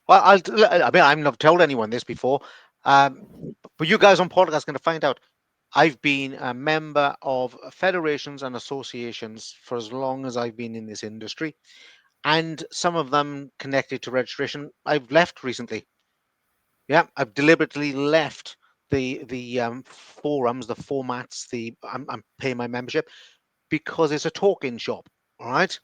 Well, I mean, I've never told anyone this before, um, but you guys on podcast are going to find out. I've been a member of federations and associations for as long as I've been in this industry, and some of them connected to registration. I've left recently. Yeah, I've deliberately left the forums, the formats. I'm paying my membership because it's a talking shop. All right,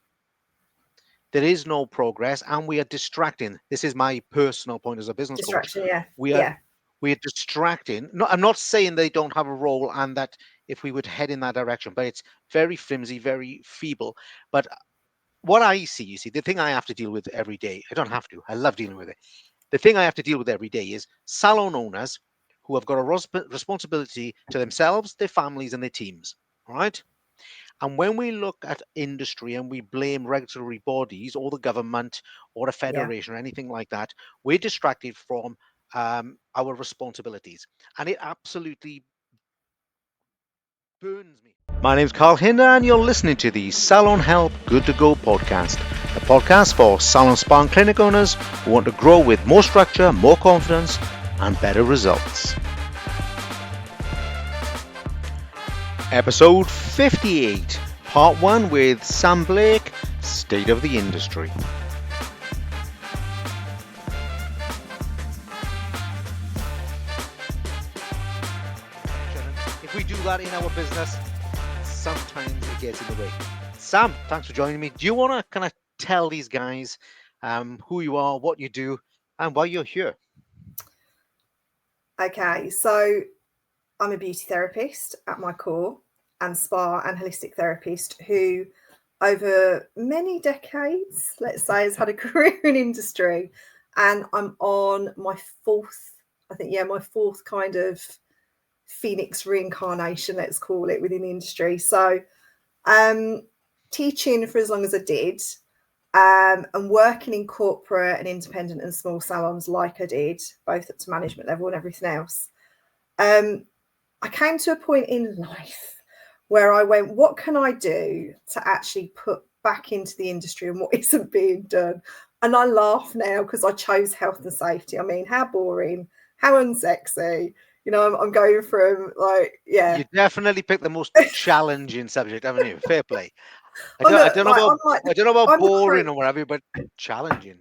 there is no progress, and we are distracting. This is my personal point as a business coach. Distraction, yeah. We are Yeah. we are distracting. No, I'm not saying they don't have a role, and that if we would head in that direction, but it's very flimsy, very feeble. But what I see, you see, the thing I have to deal with every day. I don't have to. I love dealing with it. The thing I have to deal with every day is salon owners who have got a responsibility to themselves, their families, and their teams. All right. And when we look at industry and we blame regulatory bodies or the government or a Yeah. federation or anything like that, we're distracted from our responsibilities. And it absolutely burns me. My name's Carl Hinder, and you're listening to the Salon Help Good to Go podcast, a podcast for salon spa and clinic owners who want to grow with more structure, more confidence, and better results. Episode 58, Part 1 with Sam Blake, State of the Industry. If we do that in our business, sometimes it gets in the way. Sam, thanks for joining me. Do you want to kind of tell these guys who you are, what you do, and why you're here? Okay, so I'm a beauty therapist at my core and spa and holistic therapist who, over many decades, let's say, has had a career in industry. And I'm on my fourth, I think, yeah, my fourth kind of phoenix reincarnation, let's call it, within the industry. So, um, teaching for as long as I did, and working in corporate and independent and small salons like I did, both up to management level and everything else. Um, I came to a point in life where I went, what can I do to actually put back into the industry and what isn't being done? And I laugh now because I chose health and safety. I mean, how boring, how unsexy. I'm going from like, yeah. You definitely picked the most challenging subject, haven't you? Fair play. I I'm don't, I the don't know like about, I'm like I don't know about I'm the boring or whatever, but challenging.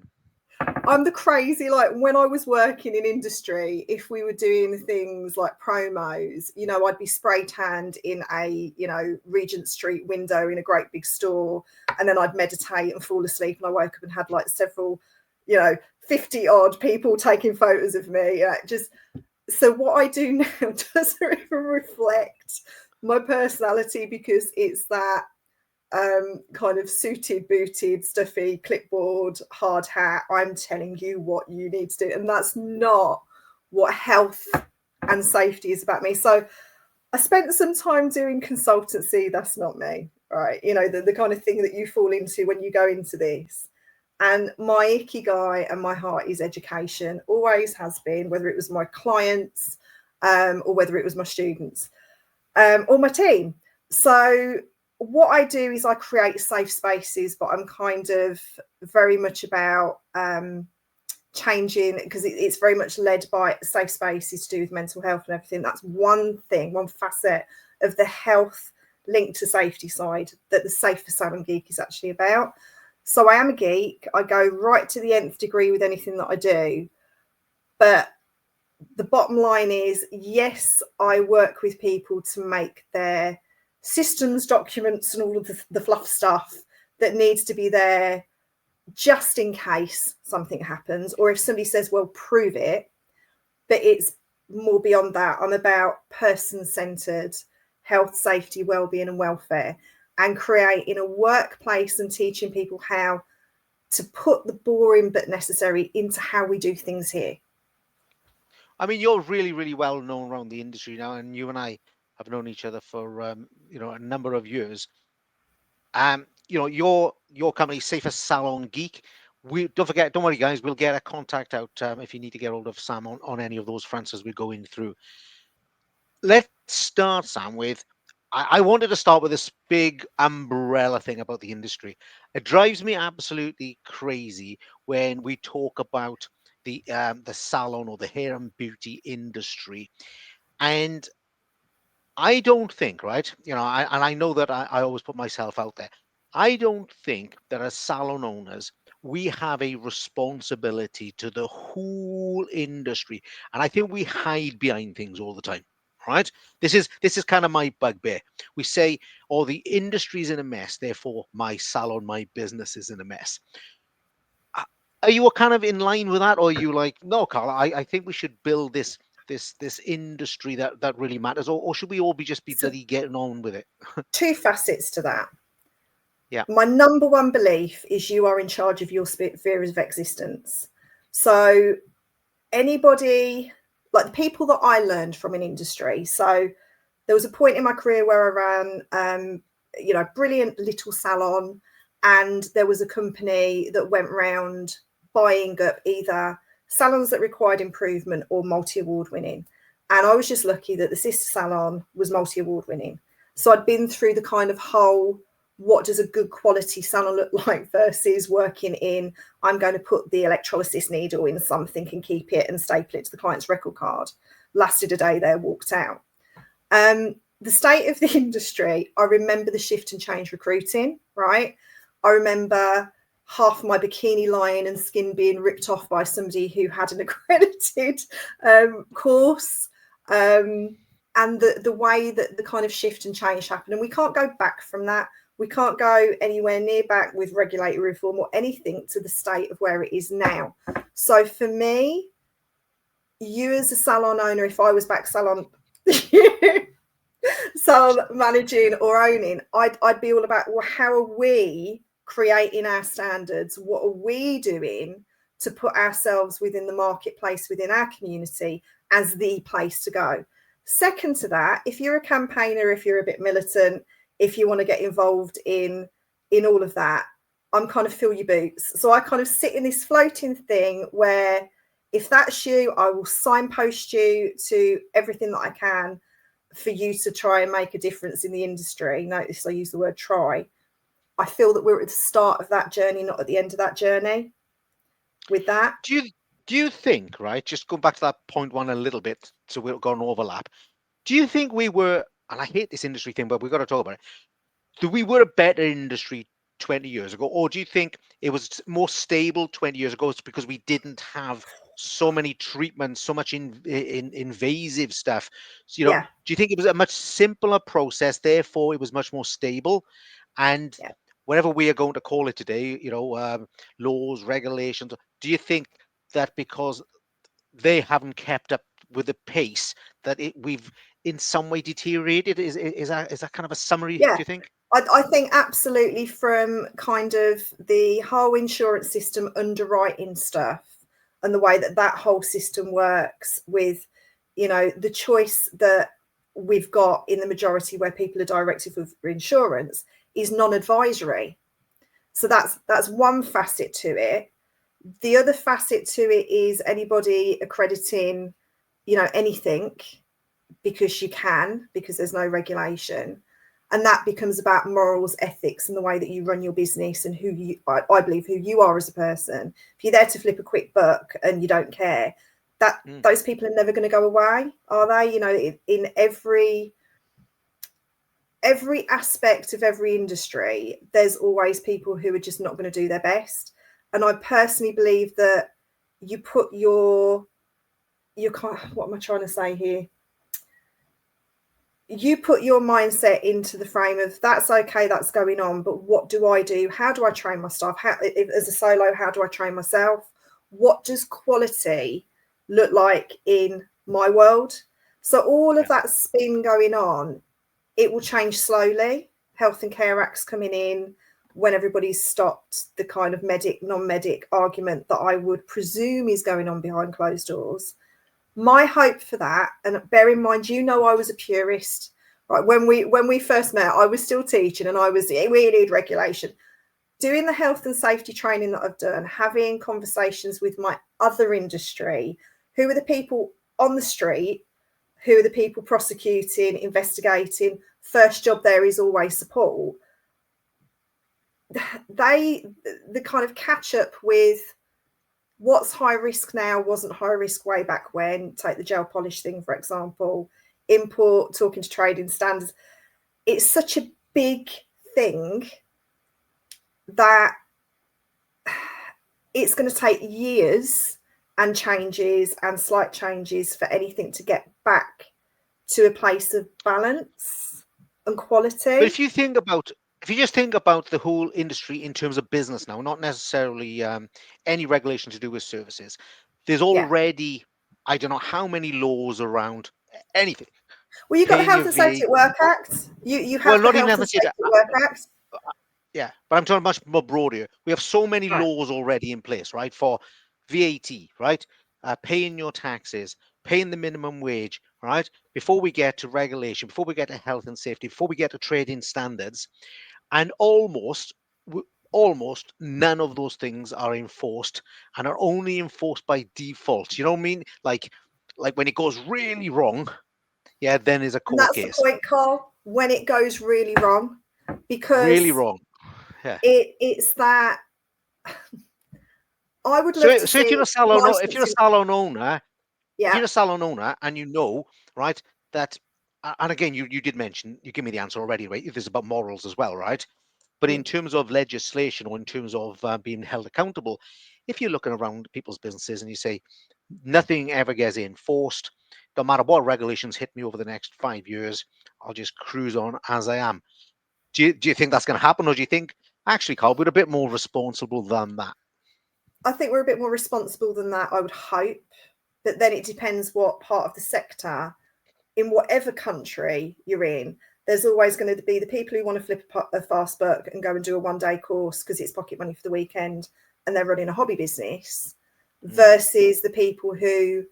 I'm the crazy, like when I was working in industry, if we were doing things like promos, I'd be spray tanned in a, Regent Street window in a great big store. And then I'd meditate and fall asleep. And I woke up and had like several, 50 odd people taking photos of me. Just so what I do now doesn't even reflect my personality because it's that kind of suited, booted, stuffy, clipboard, hard hat. I'm telling you what you need to do. And that's not what health and safety is about me. So I spent some time doing consultancy. That's not me, right? The kind of thing that you fall into when you go into this. And my ikigai and my heart is education, always has been, whether it was my clients or whether it was my students or my team. So what I do is I create safe spaces, but I'm kind of very much about changing because it's very much led by safe spaces to do with mental health and everything. That's one thing, one facet of the health linked to safety side that the Safe for Salon Geek is actually about. So I am a geek. I go right to the nth degree with anything that I do. But the bottom line is, yes, I work with people to make their systems, documents, and all of the fluff stuff that needs to be there just in case something happens, or if somebody says, well, prove it. But it's more beyond that. I'm about person-centered health, safety, well-being, and welfare, and creating a workplace and teaching people how to put the boring but necessary into how we do things here. I mean, you're really, really well known around the industry now, and you and I have known each other for a number of years. Your company, Safer Salon Geek. We don't forget, don't worry, guys. We'll get a contact out if you need to get hold of Sam on any of those fronts as we're going through. Let's start, Sam, with I wanted to start with this big umbrella thing about the industry. It drives me absolutely crazy when we talk about the salon or the hair and beauty industry. And I don't think, right? And I know that I always put myself out there. I don't think that as salon owners, we have a responsibility to the whole industry. And I think we hide behind things all the time. Right? This is kind of my bugbear. We say, oh, the industry's in a mess, therefore my salon, my business is in a mess. Uh, Are you kind of in line with that, or are you like, no, Carl? I think we should build this industry that really matters, or should we all just be So bloody getting on with it? two facets to that. Yeah, My number one belief is you are in charge of your sphere of existence. So anybody, like the people that I learned from an industry. So there was a point in my career where I ran, brilliant little salon, and there was a company that went round buying up either salons that required improvement or multi-award winning. And I was just lucky that the sister salon was multi-award winning. So I'd been through the kind of whole, what does a good quality salon look like versus working in, I'm going to put the electrolysis needle in something and keep it and staple it to the client's record card. Lasted a day there, walked out. The state of the industry, I remember the shift and change recruiting, right? I remember half my bikini line and skin being ripped off by somebody who had an accredited course, and the way that the kind of shift and change happened. And we can't go back from that. We can't go anywhere near back with regulatory reform or anything to the state of where it is now. So for me, you as a salon owner, if I was back salon salon managing or owning, I'd be all about, well, how are we creating our standards? What are we doing to put ourselves within the marketplace, within our community, as the place to go? Second to that, if you're a campaigner, if you're a bit militant, if you want to get involved in all of that, I'm kind of fill your boots. So I kind of sit in this floating thing where if that's you, I will signpost you to everything that I can for you to try and make a difference in the industry. Notice I use the word try. I feel that we're at the start of that journey, not at the end of that journey with that. Do you think, right? Just going back to that point one a little bit, so we're going to overlap. Do you think we were? And I hate this industry thing, but we've got to talk about it. Do we were a better industry 20 years ago, or do you think it was more stable 20 years ago? It's because we didn't have so many treatments, so much invasive stuff. So, Yeah, do you think it was a much simpler process, therefore it was much more stable? And yeah. whatever we are going to call it today, laws, regulations, do you think that because they haven't kept up with the pace that we've in some way deteriorated? Is that kind of a summary, do Yeah, you think? I think absolutely, from kind of the whole insurance system underwriting stuff and the way that that whole system works with, the choice that we've got in the majority where people are directed for insurance is non-advisory. So that's one facet to it. The other facet to it is anybody accrediting, anything because you can, because there's no regulation. And that becomes about morals, ethics, and the way that you run your business and I believe who you are as a person. If you're there to flip a quick buck and you don't care, that those people are never going to go away, are they? In every aspect of every industry, there's always people who are just not going to do their best. And I personally believe that you put your what am I trying to say here? You put your mindset into the frame of that's okay, that's going on, but what do I do? How do I train my staff? As a solo, how do I train myself? What does quality look like in my world? So all of that spin going on, it will change slowly. Health and Care Act's coming in when everybody's stopped the kind of medic, non-medic argument that I would presume is going on behind closed doors. My hope for that, and bear in mind, I was a purist, right? When we first met, I was still teaching and I was, we need regulation. Doing the health and safety training that I've done, having conversations with my other industry, who are the people on the street, who are the people prosecuting, investigating, first job there is always support. The kind of catch up with what's high risk now wasn't high risk way back when. Take the gel polish thing, for example, import, talking to trading standards. It's such a big thing that it's going to take years and changes and slight changes for anything to get back to a place of balance and quality. But if you just think about the whole industry in terms of business now, not necessarily any regulation to do with services, there's already, I don't know how many laws around anything. Well, you've got the Paying Health your and Safety VAT. at Work Act. You Well, have the not even Health Health and and Safety. Safety at Work Act. Yeah, but I'm talking much more broader. We have so many Right. laws already in place, right? For VAT, right? Paying your taxes, paying the minimum wage, right? Before we get to regulation, before we get to health and safety, before we get to trading standards, and almost none of those things are enforced and are only enforced by default. You know what I mean? Like when it goes really wrong, yeah, then is a And court that's the case. point, Carl, when it goes really wrong, Really because wrong. Yeah. it's that I would So, love to so if you're see a salon, if you're a licensing. salon owner, if Yeah. you're a salon owner and you know, right, that, and again, you did mention, you give me the answer already, right? This is about morals as well, right? But in terms of legislation or in terms of being held accountable, if you're looking around people's businesses and you say nothing ever gets enforced, no matter what regulations hit me over the next 5 years, I'll just cruise on as I am. Do you think that's going to happen, or do you think actually, Carl, we're a bit more responsible than that? I think we're a bit more responsible than that, I would hope. But then it depends what part of the sector, in whatever country you're in, there's always going to be the people who want to flip a fast book and go and do a one-day course because it's pocket money for the weekend and they're running a hobby business, versus the people who,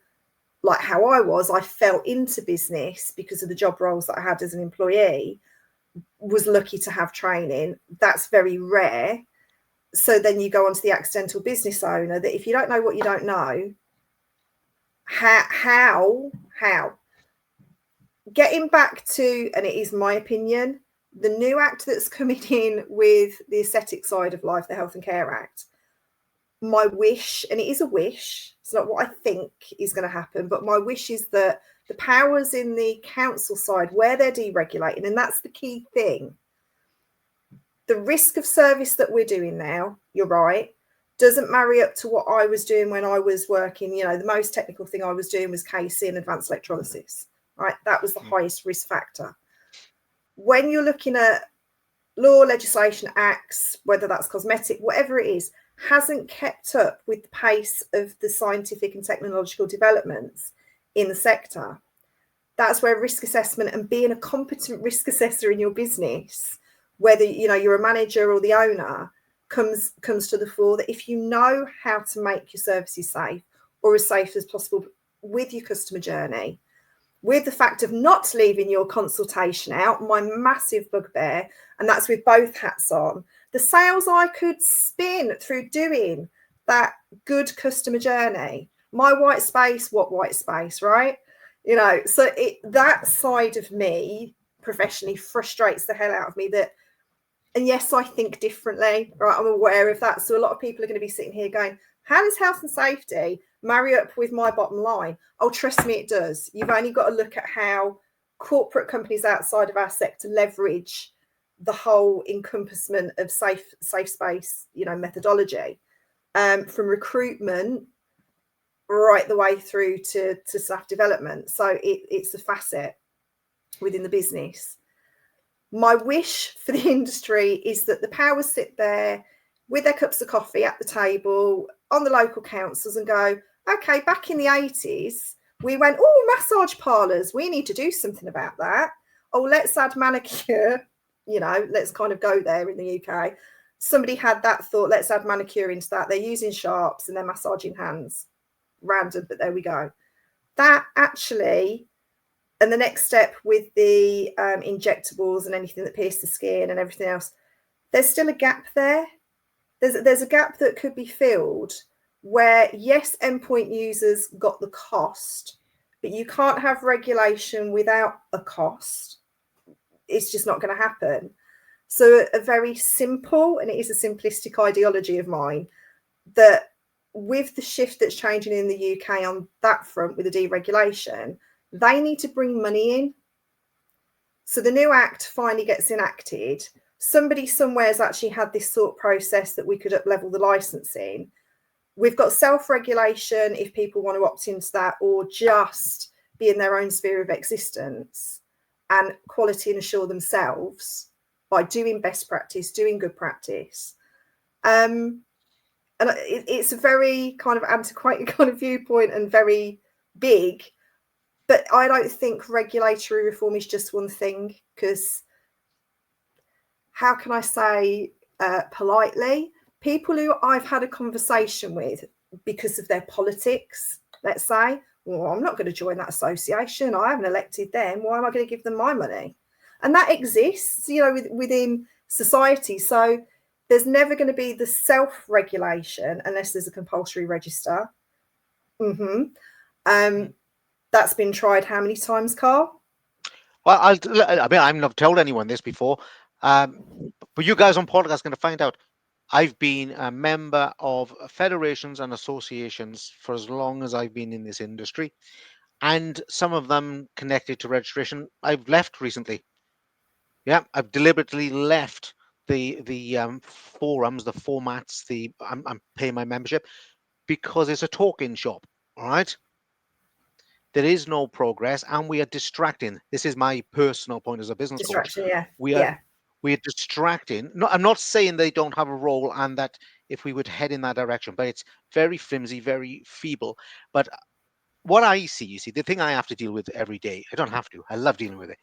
like how I fell into business because of the job roles that I had as an employee, was lucky to have training. That's very rare. So then you go on to the accidental business owner, that if you don't know what you don't know, how getting back to, and it is my opinion, the new act that's coming in with the aesthetic side of life, the Health and Care Act, my wish, and it is a wish, it's not what I think is going to happen, but my wish is that the powers in the council side, where they're deregulating, and that's the key thing, the risk of service that we're doing now, you're right, doesn't marry up to what I was doing when I was working. You know, the most technical thing I was doing was KC and advanced electrolysis, right? That was the highest risk factor. When you're looking at law, legislation, acts, whether that's cosmetic, whatever it is, hasn't kept up with the pace of the scientific and technological developments in the sector. That's where risk assessment and being a competent risk assessor in your business, whether you're a manager or the owner, comes to the fore. That if you know how to make your services safe, or as safe as possible, with your customer journey, with the fact of not leaving your consultation out, my massive bugbear, and that's with both hats on, the sales I could spin through doing that good customer journey, my white space, what white space, right? So that side of me professionally frustrates the hell out of me. That, and yes, I think differently, right? I'm aware of that. So a lot of people are going to be sitting here going, how does health and safety marry up with my bottom line? Oh, trust me, it does. You've only got to look at how corporate companies outside of our sector leverage the whole encompassment of safe space, methodology, from recruitment right the way through to staff development. So it's a facet within the business. My wish for the industry is that the powers sit there with their cups of coffee at the table on the local councils and go, okay, back in the 80s, we went, oh, massage parlours, we need to do something about that. Oh, let's add manicure, let's kind of go there in the UK. Somebody had that thought, let's add manicure into that. They're using sharps and they're massaging hands. Random, but there we go. That actually... And the next step with the injectables and anything that pierces the skin and everything else, there's still a gap there. There's a gap that could be filled where, yes, endpoint users got the cost, but you can't have regulation without a cost. It's just not going to happen. So a very simple, and it is a simplistic ideology of mine, that with the shift that's changing in the UK on that front with the deregulation, they need to bring money in. So the new act finally gets enacted. Somebody somewhere has actually had this thought process that we could up level the licensing. We've got self-regulation if people want to opt into that, or just be in their own sphere of existence and quality and assure themselves by doing best practice, doing good practice. And it's a very kind of antiquated kind of viewpoint and very big, but I don't think regulatory reform is just one thing, because how can I say politely, people who I've had a conversation with because of their politics, let's say, well, I'm not going to join that association. I haven't elected them. Why am I going to give them my money? And that exists, within society. So there's never going to be the self-regulation unless there's a compulsory register. That's been tried how many times, Carl? Well, I've not told anyone this before, but you guys on podcast are going to find out. I've been a member of federations and associations for as long as I've been in this industry, and some of them connected to registration. I've left recently. Yeah, I've deliberately left the forums, the formats. I'm paying my membership because it's a talking shop. All right. There is no progress, and we are distracting. This is my personal point as a business coach. Distraction, yeah. We are Yeah. we are distracting. No, I'm not saying they don't have a role, and that if we would head in that direction, but it's very flimsy, very feeble. But what I see, the thing I have to deal with every day. I don't have to. I love dealing with it.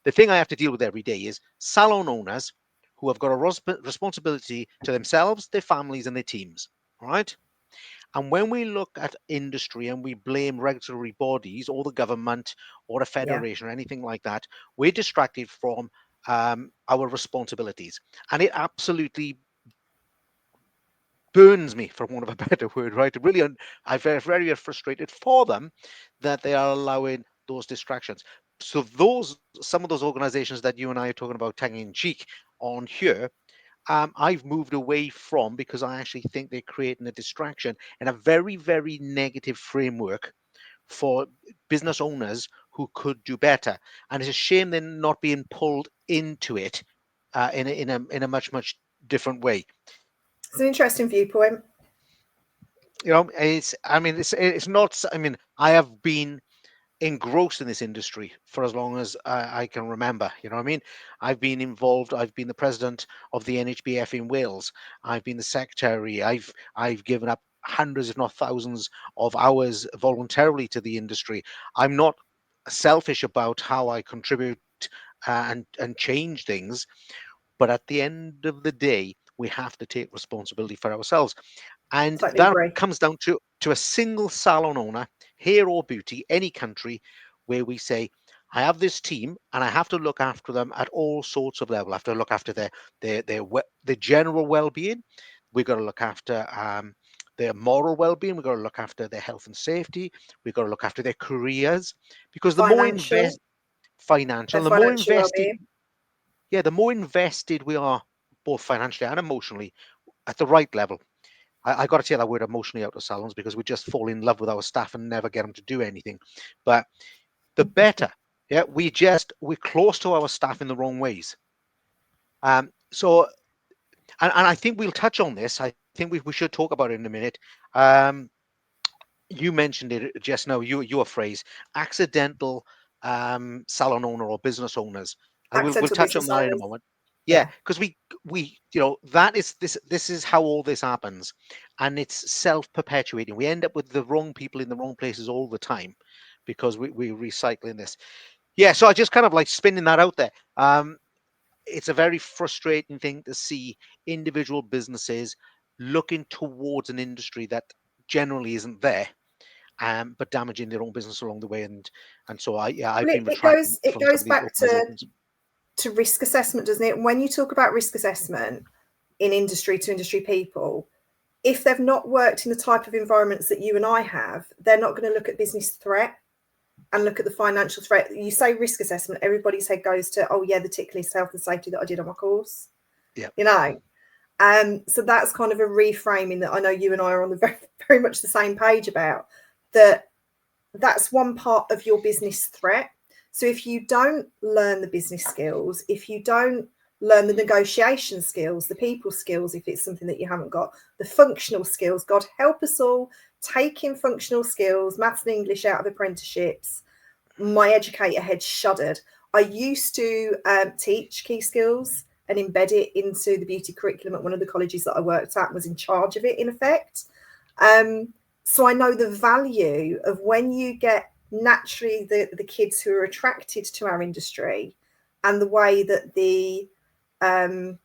The thing I have to deal with every day is salon owners who have got a responsibility to themselves, their families, and their teams. All right. And when we look at industry and we blame regulatory bodies or the government or a Yeah. federation or anything like that, we're distracted from our responsibilities. And it absolutely burns me, for want of a better word, right? It really, I'm very, very frustrated for them that they are allowing those distractions. So some of those organizations that you and I are talking about tongue in cheek on here, I've moved away from, because I actually think they're creating a distraction and a very, very negative framework for business owners who could do better. And it's a shame they're not being pulled into it in a much, much different way. It's an interesting viewpoint. It's not. I mean, I have been engrossed in this industry for as long as I can remember. You know what I mean? I've been involved. I've been the president of the NHBF in Wales. I've been the secretary. I've given up hundreds, if not thousands, of hours voluntarily to the industry. I'm not selfish about how I contribute and change things, but at the end of the day, we have to take responsibility for ourselves. And Totally that agree. comes down to a single salon owner, hair or beauty, any country, where we say, I have this team and I have to look after them at all sorts of level. I have to look after their general well-being. We've got to look after their moral well-being. We've got to look after their health and safety. We've got to look after their careers, because the more Financial, their financial, the more financial invested, well-being. yeah, the more invested we are, both financially and emotionally, at the right level. I got to take that word emotionally out of salons, because we just fall in love with our staff and never get them to do anything. But the better, yeah, we're close to our staff in the wrong ways. So, and I think we'll touch on this. I think we should talk about it in a minute. Um, you mentioned it just now. Your phrase, accidental salon owner or business owners. We'll Accidental touch on business that in a owners. moment. Yeah, Yeah. because we that is this is how all this happens, and it's self-perpetuating. We end up with the wrong people in the wrong places all the time, because we're recycling this. Yeah, so I just kind of like spinning that out there. It's a very frustrating thing to see individual businesses looking towards an industry that generally isn't there, but damaging their own business along the way. And so I've Well, been it retracting goes it from some goes of these back organizations. to risk assessment, doesn't it? When you talk about risk assessment in industry to industry people, if they've not worked in the type of environments that you and I have, they're not going to look at business threat and look at the financial threat. You say risk assessment, everybody's head goes to, oh yeah, the tick list, health and safety that I did on my course. Yeah. You know, So that's kind of a reframing that I know you and I are on the very, very much the same page about. That's one part of your business threat. So if you don't learn the business skills, if you don't learn the negotiation skills, the people skills, if it's something that you haven't got, the functional skills, God help us all, taking functional skills, maths and English out of apprenticeships, my educator head shuddered. I used to teach key skills and embed it into the beauty curriculum at one of the colleges that I worked at, was in charge of it in effect. So I know the value of when you get naturally the kids who are attracted to our industry, and the way that the I'm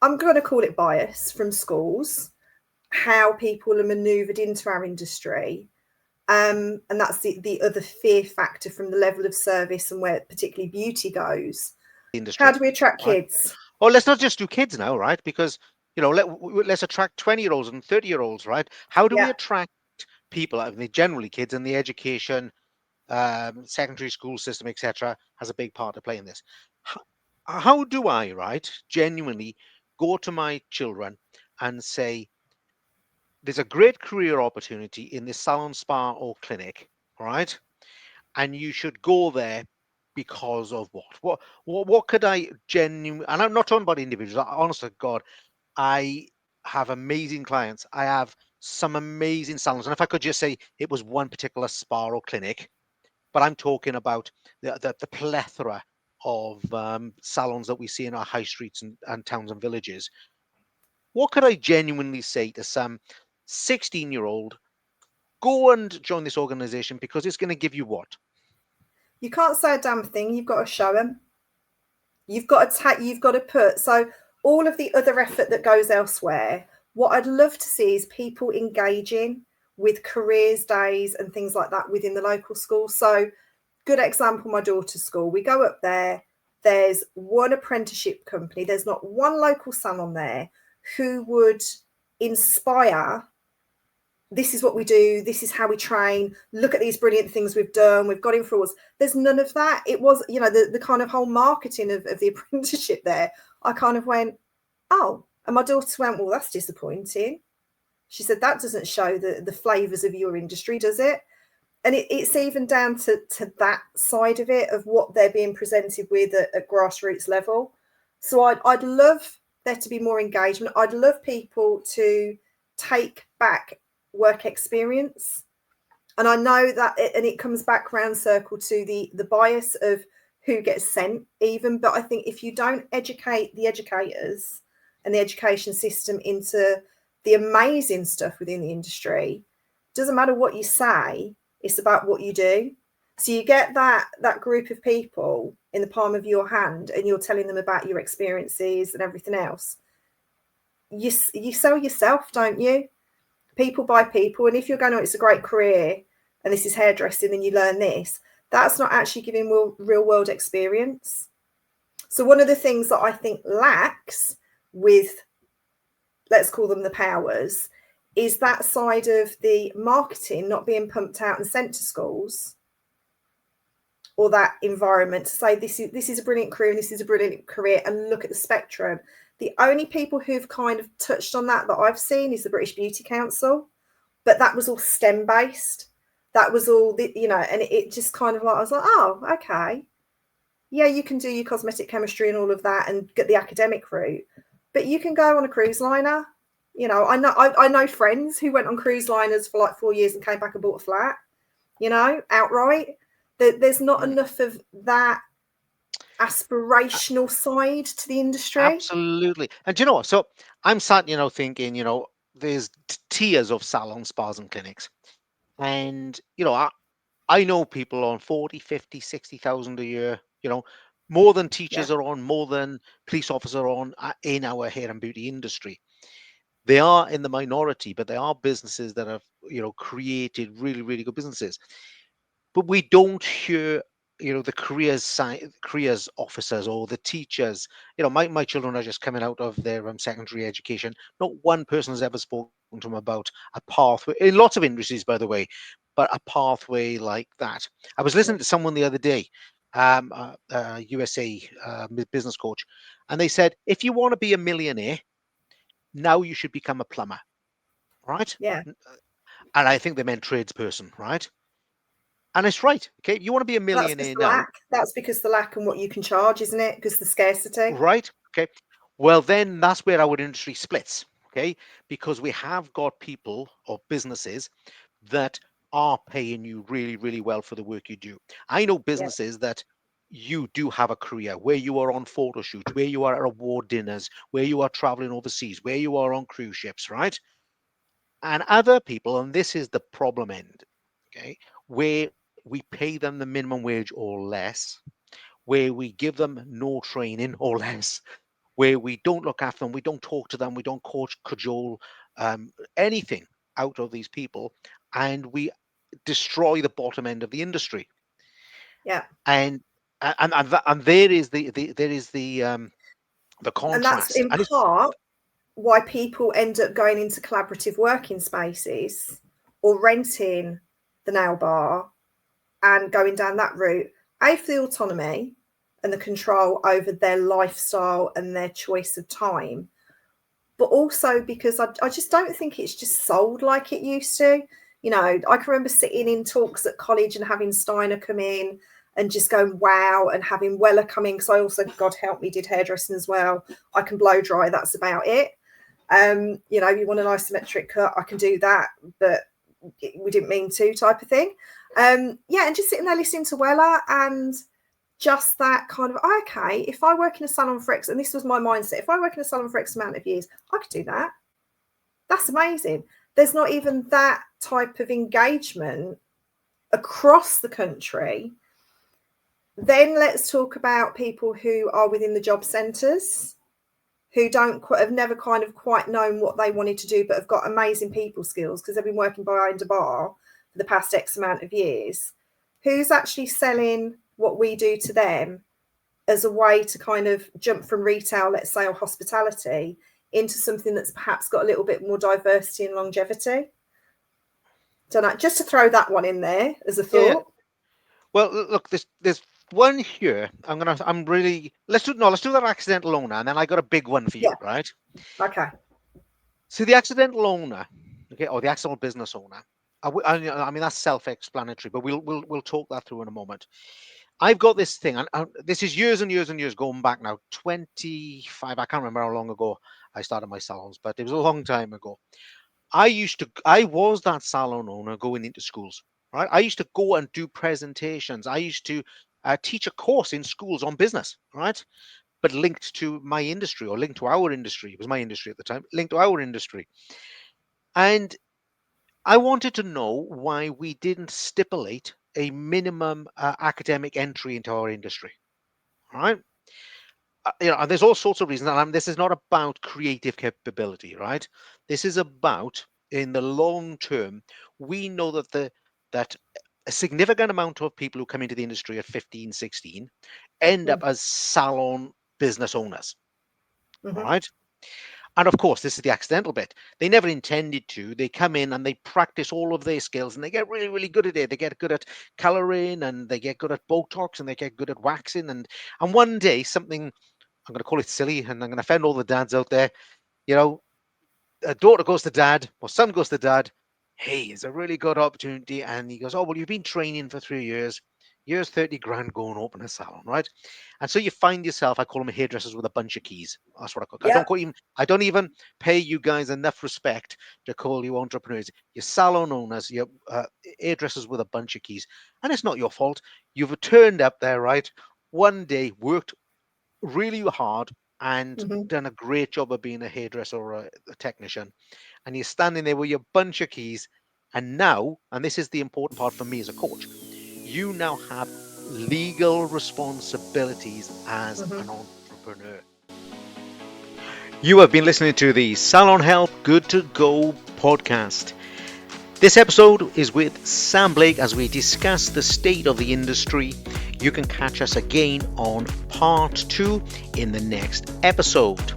going to call it bias from schools, how people are manoeuvred into our industry. And that's the other fear factor from the level of service and where particularly beauty goes. How Industry, do we attract right? kids? Well, let's not just do kids now, right? Because let's attract 20-year-olds and 30-year-olds, right? How do we Yeah. attract people? I mean, generally, kids in the education, secondary school system, etc., has a big part to play in this. How, how do I, right, genuinely go to my children and say, there's a great career opportunity in this salon, spa, or clinic, right? And you should go there because of what? What could I genuinely? And I'm not talking about individuals. Honest to God, I have amazing clients. I have some amazing salons, and if I could just say it was one particular spa or clinic, but I'm talking about the plethora of salons that we see in our high streets and towns and villages. What could I genuinely say to some 16-year-old? Go and join this organization because it's going to give you what? You can't say a damn thing. You've got to show them. You've got to take. You've got to put. So all of the other effort that goes elsewhere. What I'd love to see is people engaging with careers days and things like that within the local school. So, good example, my daughter's school. We go up there. There's one apprenticeship company. There's not one local salon there who would inspire, this is what we do, this is how we train, look at these brilliant things we've done, we've got in frauds. There's none of that. It was, the kind of whole marketing of the apprenticeship there. I kind of went, oh, and my daughter went, well, that's disappointing. She said, that doesn't show the flavours of your industry, does it? And it's even down to that side of it, of what they're being presented with at grassroots level. So I'd love there to be more engagement. I'd love people to take back work experience. And I know that, and it comes back round circle to the bias of who gets sent even. But I think if you don't educate the educators and the education system into the amazing stuff within the industry, doesn't matter what you say, it's about what you do. So you get that group of people in the palm of your hand, and you're telling them about your experiences and everything else. You sell yourself, don't you? People buy people. And if you're going, oh, it's a great career and this is hairdressing and you learn this, that's not actually giving real world experience. So one of the things that I think lacks with, let's call them the powers, is that side of the marketing not being pumped out and sent to schools, or that environment to say this is a brilliant career and this is a brilliant career, and look at the spectrum. The only people who've kind of touched on that I've seen is the British Beauty Council, but that was all STEM based. That was all and it just kind of like, I was like, oh, okay, yeah, you can do your cosmetic chemistry and all of that and get the academic route, but you can go on a cruise liner. I know friends who went on cruise liners for like 4 years and came back and bought a flat, outright. There's not enough of that aspirational side to the industry. Absolutely. And do you know what? So I'm sat, thinking, there's tiers of salons, spas, and clinics. And, I know people on 40, 50, 60,000 a year, more than Yeah, teachers are on, more than police officers are on in our hair and beauty industry. They are in the minority, but they are businesses that have, created really, really good businesses. But we don't hear the careers officers or the teachers. My children are just coming out of their secondary education. Not one person has ever spoken to them about a pathway in lots of industries, by the way, but a pathway like that. I was yeah, listening to someone the other day, USA business coach, and they said, if you want to be a millionaire, now you should become a plumber, right? Yeah. And I think they meant tradesperson, right? And it's right. Okay, you want to be a That's because millionaire the now, lack. That's because the lack and what you can charge, isn't it? Because the scarcity. right? Okay, well then that's where our industry splits. Okay, because we have got people or businesses that are paying you really, really well for the work you do. I know Yeah. businesses that you do have a career where you are on photo shoots, where you are at award dinners, where you are traveling overseas, where you are on cruise ships, right? And other people, and this is the problem end, okay, where we pay them the minimum wage or less, where we give them no training or less, where we don't look after them, we don't talk to them, we don't coach, cajole, anything out of these people, and we destroy the bottom end of the industry. Yeah. And and there is the And that's contrast, in and it's part why people end up going into collaborative working spaces or renting the nail bar and going down that route. A, for the autonomy and the control over their lifestyle and their choice of time, but also because I just don't think it's just sold like it used to. You know, I can remember sitting in talks at college and having Steiner come in and just going, wow, and having Weller come in, because I also, God help me, did hairdressing as well. I can blow dry, that's about it. You know, you want an isometric cut, I can do that, but we didn't mean to, type of thing. Yeah, and just sitting there listening to Weller and just that kind of, okay, if I work in a salon for X, and this was my mindset, if I work in a salon for X amount of years, I could do that. That's amazing. There's not even that type of engagement across the country. Then let's talk about people who are within the job centres, who have never kind of quite known what they wanted to do, but have got amazing people skills because they've been working behind a bar for the past X amount of years. Who's actually selling what we do to them as a way to kind of jump from retail, let's say, or hospitality into something that's perhaps got a little bit more diversity and longevity? Don't know, just to throw that one in there as a yeah. thought. Well, look, there's one here. I'm really let's do that accidental owner, and then I got a big one for Yeah. you, right? Okay. So the accidental owner, okay, or the accidental business owner. I mean that's self-explanatory, but we'll talk that through in a moment. I've got this thing, and this is years and years and years going back now. 25. I can't remember how long ago I started my salons, but it was a long time ago. I was that salon owner going into schools, right? I used to go and do presentations. I used to teach a course in schools on business, right? But linked to my industry or linked to our industry. It was my industry at the time, linked to our industry. And I wanted to know why we didn't stipulate a minimum academic entry into our industry, right? And there's all sorts of reasons. And this is not about creative capability, right? This is about, in the long term, we know that a significant amount of people who come into the industry at 15, 16 end up as salon business owners, all Mm-hmm. right? And of course, this is the accidental bit. They never intended to. They come in and they practice all of their skills and they get really, really good at it. They get good at coloring and they get good at Botox and they get good at waxing. And one day, something, I'm going to call it silly and I'm going to offend all the dads out there. You know, a daughter goes to dad or son goes to dad. Hey, it's a really good opportunity. And he goes, oh, well, you've been training for 3 years. Here's 30 grand, go and open a salon, right? And so you find yourself, I call them hairdressers with a bunch of keys. That's what I call. Yep. I don't even pay you guys enough respect to call you entrepreneurs. You're salon owners, you're hairdressers with a bunch of keys. And it's not your fault. You've turned up there, right? One day, worked really hard and Mm-hmm. done a great job of being a hairdresser or a technician. And you're standing there with your bunch of keys. And now, and this is the important part for me as a coach, you now have legal responsibilities as Mm-hmm. an entrepreneur. You have been listening to the Salon Help Good to Go podcast. This episode is with Sam Blake as we discuss the state of the industry. You can catch us again on part 2 in the next episode.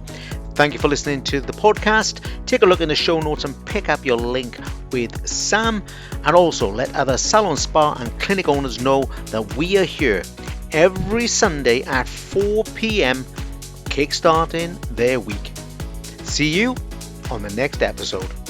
Thank you for listening to the podcast. Take a look in the show notes and pick up your link with Sam. And also let other salon, spa and clinic owners know that we are here every Sunday at 4 p.m. kickstarting their week. See you on the next episode.